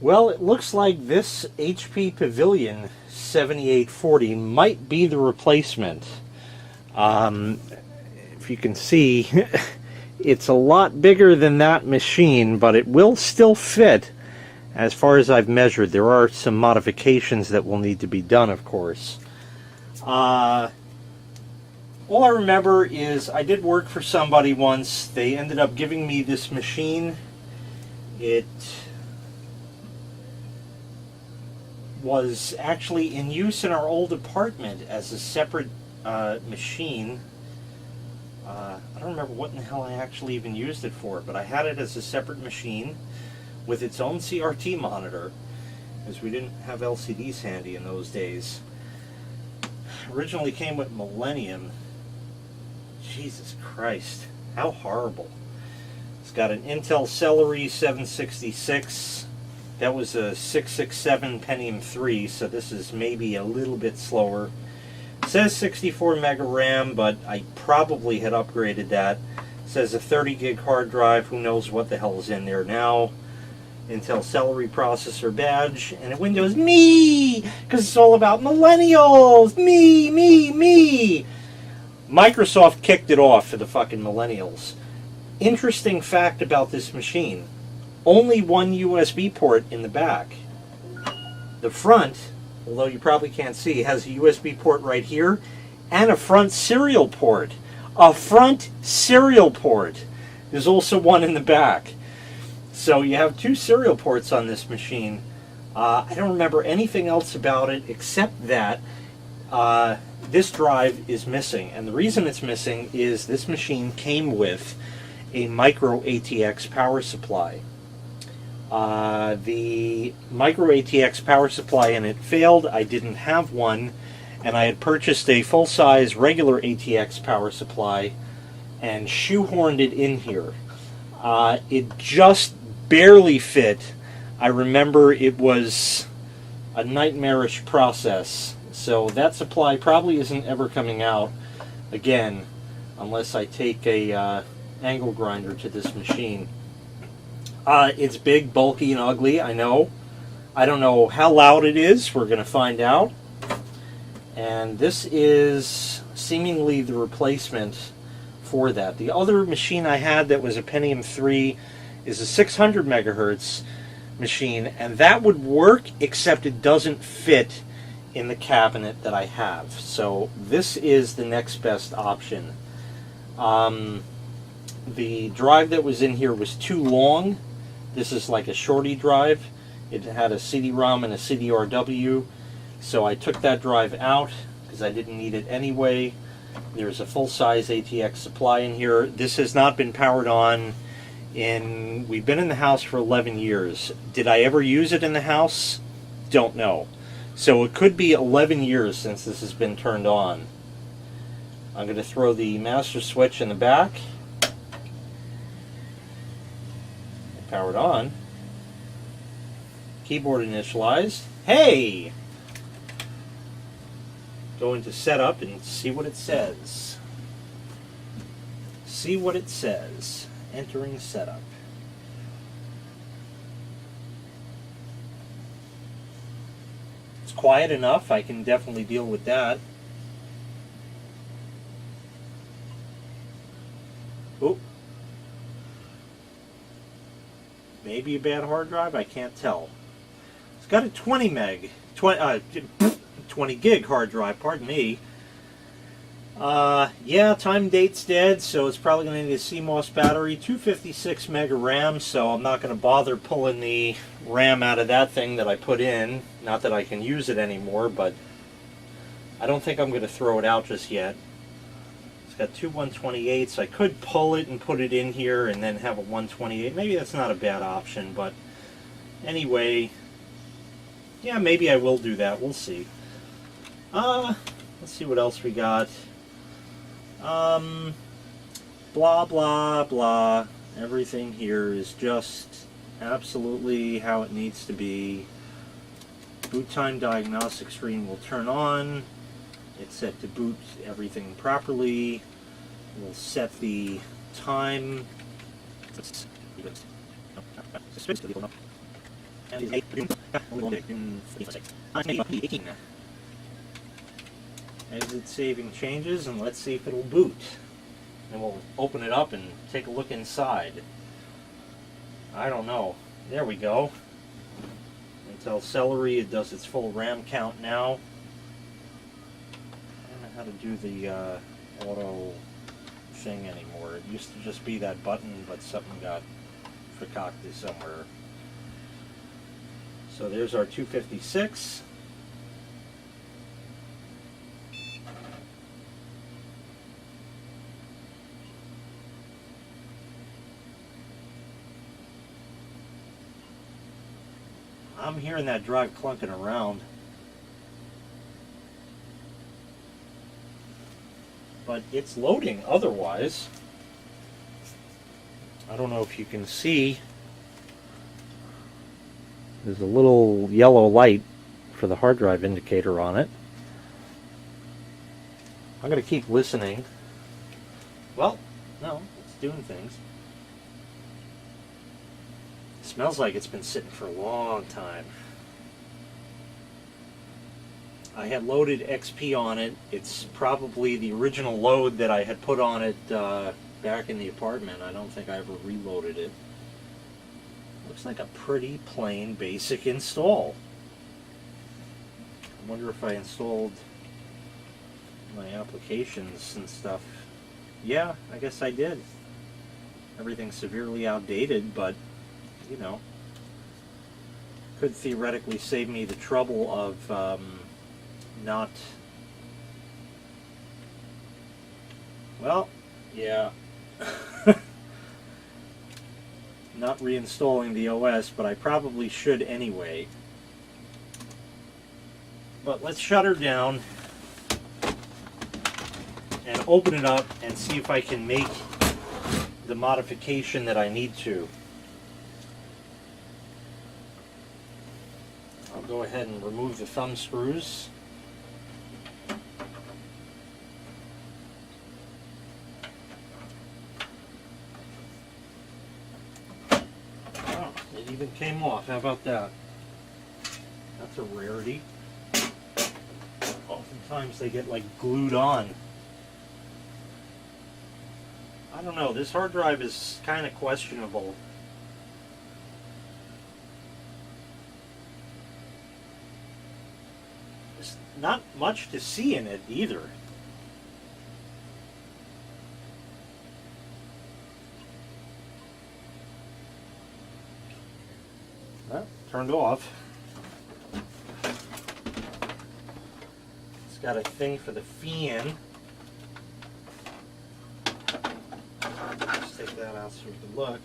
Well, it looks like this HP Pavilion 7840 might be the replacement. If you can see, it's a lot bigger than that machine, but it will still fit as far as I've measured. There are some modifications that will need to be done, of course. All I remember is I did work for somebody once. They ended up giving me this machine. It was actually in use in our old apartment as a separate machine. I don't remember what in the hell I actually even used it for, but I had it as a separate machine with its own CRT monitor, because we didn't have LCDs handy in those days. Originally came with Millennium. Jesus Christ, how horrible. It's got an Intel Celeron 766. That was a 667 Pentium 3, so this is maybe a little bit slower. It says 64 mega RAM, but I probably had upgraded that. It says a 30 gig hard drive. Who knows what the hell is in there now. Intel Celeron processor badge, and a Windows me, because it's all about millennials. Me. Microsoft kicked it off for the fucking millennials. Interesting fact about this machine. Only one USB port in the back. The front, although you probably can't see, has a USB port right here and a front serial port. A front serial port. There's also one in the back. So you have two serial ports on this machine. I don't remember anything else about it except that this drive is missing. And the reason it's missing is this machine came with a micro ATX power supply. The micro ATX power supply in it failed. I didn't have one, and I had purchased a full-size regular ATX power supply and shoehorned it in here. It just barely fit. I remember it was a nightmarish process, so that supply probably isn't ever coming out again unless I take a angle grinder to this machine. It's big, bulky, and ugly, I know. I don't know how loud it is. We're going to find out. And this is seemingly the replacement for that. The other machine I had that was a Pentium 3 is a 600 megahertz machine, and that would work, except it doesn't fit in the cabinet that I have. So this is the next best option. The drive that was in here was too long. This is like a shorty drive. It had a CD-ROM and a CDRW, so I took that drive out because I didn't need it anyway. There's a full-size ATX supply in here. This has not been powered on we've been in the house for 11 years. Did I ever use it in the house? Don't know. So it could be 11 years since this has been turned on. I'm going to throw the master switch in the back. Powered on. Keyboard initialized. Hey! Go into setup and see what it says. See what it says. Entering setup. It's quiet enough. I can definitely deal with that. Oh. Maybe a bad hard drive, I can't tell. It's got a 20 gig hard drive, pardon me. Yeah, time date's dead, so it's probably going to need a CMOS battery. 256 mega RAM, so I'm not going to bother pulling the RAM out of that thing that I put in. Not that I can use it anymore, but I don't think I'm going to throw it out just yet. It's got two 128s. I could pull it and put it in here and then have a 128. Maybe that's not a bad option, but anyway, yeah, maybe I will do that. We'll see. Let's see what else we got. Blah, blah, blah. Everything here is just absolutely how it needs to be. Boot time diagnostic screen will turn on. It's set to boot everything properly. We'll set the time. Exit saving changes, and let's see if it'll boot. And we'll open it up and take a look inside. I don't know. There we go. Intel Celeron, it does its full RAM count now. I don't know how to do the auto thing anymore. It used to just be that button, but something got concocted somewhere. So there's our 256. I'm hearing that drive clunking around. But it's loading otherwise. I don't know if you can see. There's a little yellow light for the hard drive indicator on it. I'm going to keep listening. Well, no, it's doing things. It smells like it's been sitting for a long time. I had loaded XP on it. It's probably the original load that I had put on it back in the apartment. I don't think I ever reloaded it. Looks like a pretty plain basic install. I wonder if I installed my applications and stuff. Yeah, I guess I did. Everything's severely outdated, but you know, could theoretically save me the trouble of not, well, yeah, not reinstalling the OS, but I probably should anyway. But let's shut her down and open it up and see if I can make the modification that I need to. I'll go ahead and remove the thumb screws. Oh, it even came off. How about that? That's a rarity. Oftentimes they get like glued on. I don't know, this hard drive is kind of questionable. There's not much to see in it either. Well, turned off. It's got a thing for the fan. Let's take that out so we can look.